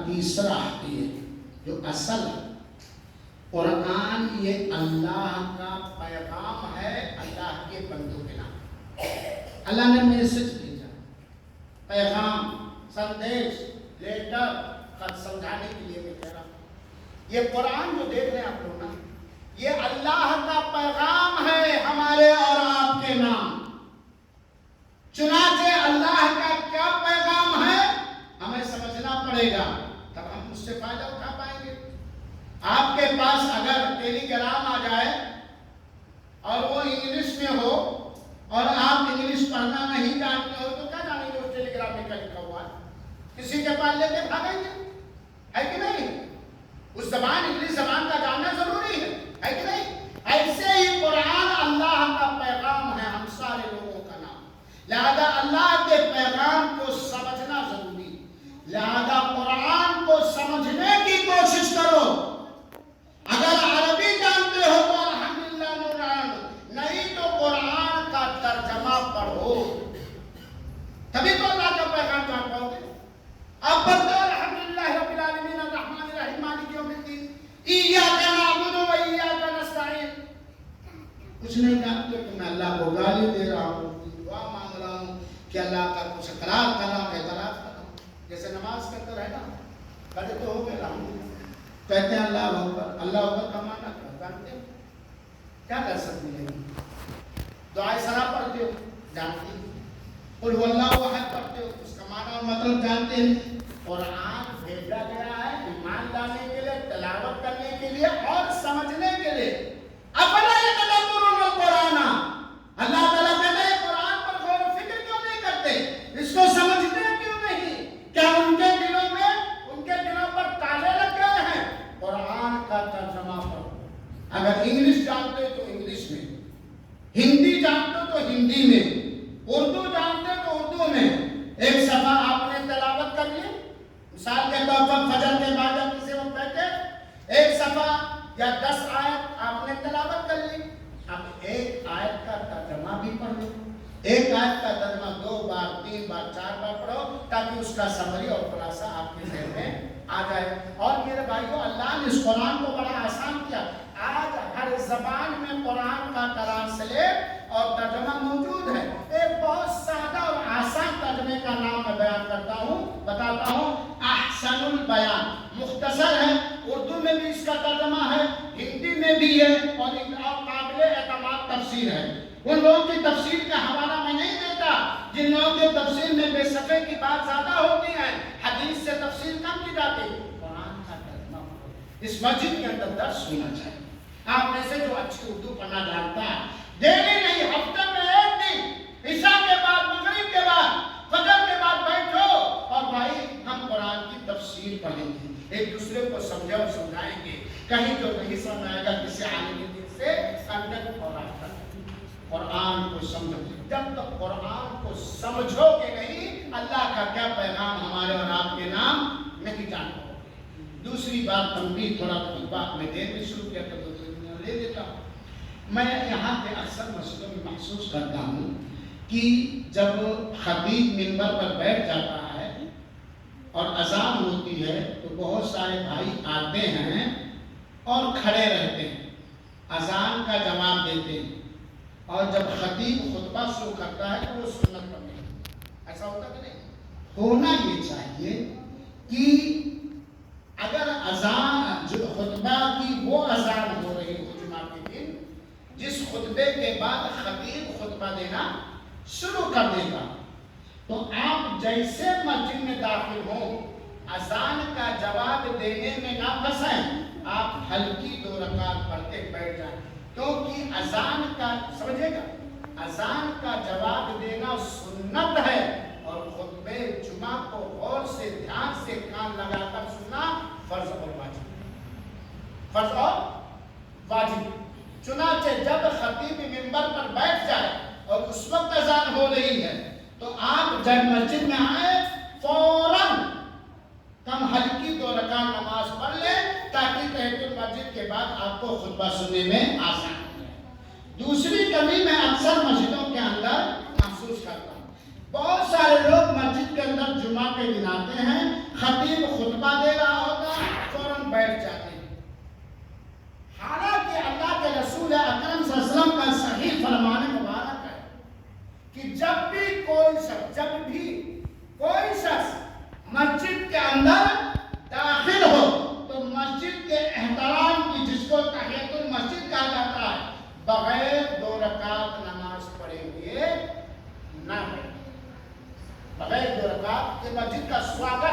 تیسرا یہ جو اصل ہے، قرآن یہ اللہ کا پیغام ہے اللہ کے بندوں کے نام۔ اللہ نے میسج بھیجا، پیغام، سندیش، لیٹر، خط سمجھانے کے لیے میں کہہ رہا ہوں۔ یہ قرآن جو دیکھ رہے ہیں آپ لوگ نا، یہ اللہ کا پیغام ہے ہمارے اور آپ کے نام۔ چنانچہ اللہ کا کیا پیغام ہے ہمیں سمجھنا پڑے گا، تب ہم اس سے فائدہ اٹھا پائیں گے۔ آپ کے پاس اگر ٹیلی گرام آ جائے اور وہ انگلش میں ہو اور آپ انگلش پڑھنا نہیں جانتے ہو تو کیا جانیں گے اس ٹیلی گرام میں کیا لکھا ہوا ہے؟ کسی کے پاس لے کے بھاگیں گے، ہے کہ نہیں؟ اس زبان انگلش زبان کا جاننا ضروری ہے کہ نہیں؟ ایسے ہی قرآن اللہ کا پیغام ہے ہم سارے لوگوں کا نام، لہذا اللہ کے پیغام کو سمجھنا ضروری ہے۔ لہذا قرآن کو سمجھنے کی کوشش کرو۔ اگر عربی جانتے ہو تو الحمدللہ نوران، نہیں تو قرآن کا ترجمہ پڑھو، تبھی تو اللہ کا پیغام جان پاؤ گے۔ اب بتاؤ الحمدللہ رب العالمین الرحمن الرحیم مالک یوم الدین ایاک نعبد و ایاک نستعین۔ کچھ نہیں جانتے تو میں اللہ کو گالی دے رہا ہوں، دعا مانگ رہا ہوں کہ اللہ کا کچھ اقرار کر رہا ہوں، اعتراف کر رہا ہوں، جیسے نماز کے اندر ہے نا، کہتے تو ہو گئے الحمدللہ، کہتے ہیں اللہ اکبر، اللہ اکبر کا معنی کیا جانتے ہو؟ کیا کر سکتے ہیں؟ دعائے سنا پڑھتے ہو جانتے ہیں، قل هو اللہ احد پڑھتے ہو اس کا معنی اور مطلب جانتے ہیں۔ قرآن بھیجا گیا ہے ایمان لانے کے لیے، تلاوت کرنے کے لیے اور سمجھنے کے لیے۔ افلا یتدبرون القرآن، اللہ تعالیٰ کہتے ہیں قرآن پر غور و فکر کیوں نہیں کرتے، اس کو سمجھتے کیوں نہیں؟ کیا ان کے دلوں پر تالے لگ گئے ہیں؟ قرآن کا ترجمہ پڑھو۔ اگر انگلش جانتے تو انگلش میں، ہندی جانتے تو ہندی میں، اردو جانتے تو اردو میں۔ ایک صفحہ آپ نے تلاوت کر لی، مثال کے طور پر فجر کے بعد جب کسی وقت بیٹھے ایک صفحہ یا 10 آیت آپ نے تلاوت کر لی، اب ایک آیت کا ترجمہ بھی پڑھ لو۔ ایک آیت کا ترجمہ 2 بار 3 بار 4 بار پڑھو تاکہ اس کا سمری اور خلاصہ آپ کے ذہن میں آ جائے۔ اور میرے بھائیو، اللہ نے اس قرآن کو بڑا آسان کیا۔ آج ہر زبان میں قرآن کا ٹرانسلیٹ اور ترجمہ موجود ہے۔ ایک بہت سادہ اور آسان ترجمے کا نام میں بیان کرتا ہوں، بتاتا ہوں، احسن البیان، مختصر ہے، اردو میں بھی اس کا ترجمہ ہے، ہندی میں بھی ہے اور قابل اعتماد تفسیر ہے۔ ان لوگوں کی تفسیر کا حوالہ میں نہیں دیتا جن لوگوں کی تفسیر میں بے صفحے کی بات زیادہ ہوتی ہے، حدیث سے تفسیر کم کی جاتی ہے۔ قرآن کا ترجمہ اس مسجد کے اندر درس ہونا چاہیے۔ آپ میں سے جو اچھی اردو پڑھنا جانتا ہے، ڈیلی نہیں، ہفتے میں ایک دن، عشاء کے بعد، مغرب کے بعد، فجر کے بعد بیٹھو اور بھائی ہم قرآن کی تفسیر پڑھیں گے، ایک دوسرے کو سمجھا اور سمجھائیں گے۔ کہیں جو نہیں سمجھ آئے گا کسی عالم دین سے کنٹیکٹ اور رابطہ۔ قرآن کو سمجھو، جب تک قرآن کو سمجھو گے نہیں، اللہ کا کیا پیغام ہمارے اور آپ کے نام نہیں جان پاؤ گے۔ دوسری بات تنبیہ، تھوڑا بات میں دیر میں شروع کیا تو لے دیتا ہوں۔ میں یہاں پہ اکثر مسجدوں میں محسوس کرتا ہوں کہ جب خطیب منبر پر بیٹھ جاتا ہے اور اذان ہوتی ہے تو بہت سارے بھائی آتے ہیں اور کھڑے رہتے ہیں، اذان کا جواب دیتے ہیں، اور جب خطیب خطبہ شروع کرتا ہے تو وہ سنت پڑھتے ہیں۔ ایسا ہوتا کہ نہیں؟ ہونا یہ چاہیے کہ اگر اذان جو خطبہ کی وہ اذان ہو رہی ہو جمعہ کے دن، جس خطبے کے بعد خطیب خطبہ دینا شروع کر دے گا، تو آپ جیسے مسجد میں داخل ہوں اذان کا جواب دینے میں نہ پھنسیں، آپ ہلکی 2 رکعت پڑھ کے بیٹھ جائیں، کیونکہ اذان کا سمجھے گا، اذان کا جواب دینا سنت ہے اور خطبے جمعہ کو غور سے دھیان سے کان لگا کر سننا فرض اور واجب، فرض اور واجب۔ چنانچہ جب خطیب ممبر پر بیٹھ جائے اور اس وقت اذان ہو رہی ہے تو آپ جب مسجد میں آئے فوراً کم ہلکی 2 رکعت نماز پڑھ لیں تاکہ تحیۃ المسجد کے بعد آپ کو خطبہ سننے میں آسان ہو جائے۔ دوسری کمی میں اکثر مسجدوں کے اندر محسوس کرتا ہوں، بہت سارے لوگ مسجد کے اندر جمعہ کے دن آتے ہیں خطیب خطبہ دے رہا ہوتا فوراً بیٹھ جاتے ہیں. حالانکہ اللہ کے رسول اکرم صلی اللہ علیہ وسلم کا صحیح فرمان مبارک ہے کہ جب بھی کوئی شخص مسجد کے اندر داخل ہو تو مسجد کے احترام کی، جس کو تحیۃ المسجد کہا جاتا ہے، بغیر 2 رکعت نماز پڑھے ہوئے نہ بیٹھے. بغیر 2 رکعت کے مسجد کا سواگت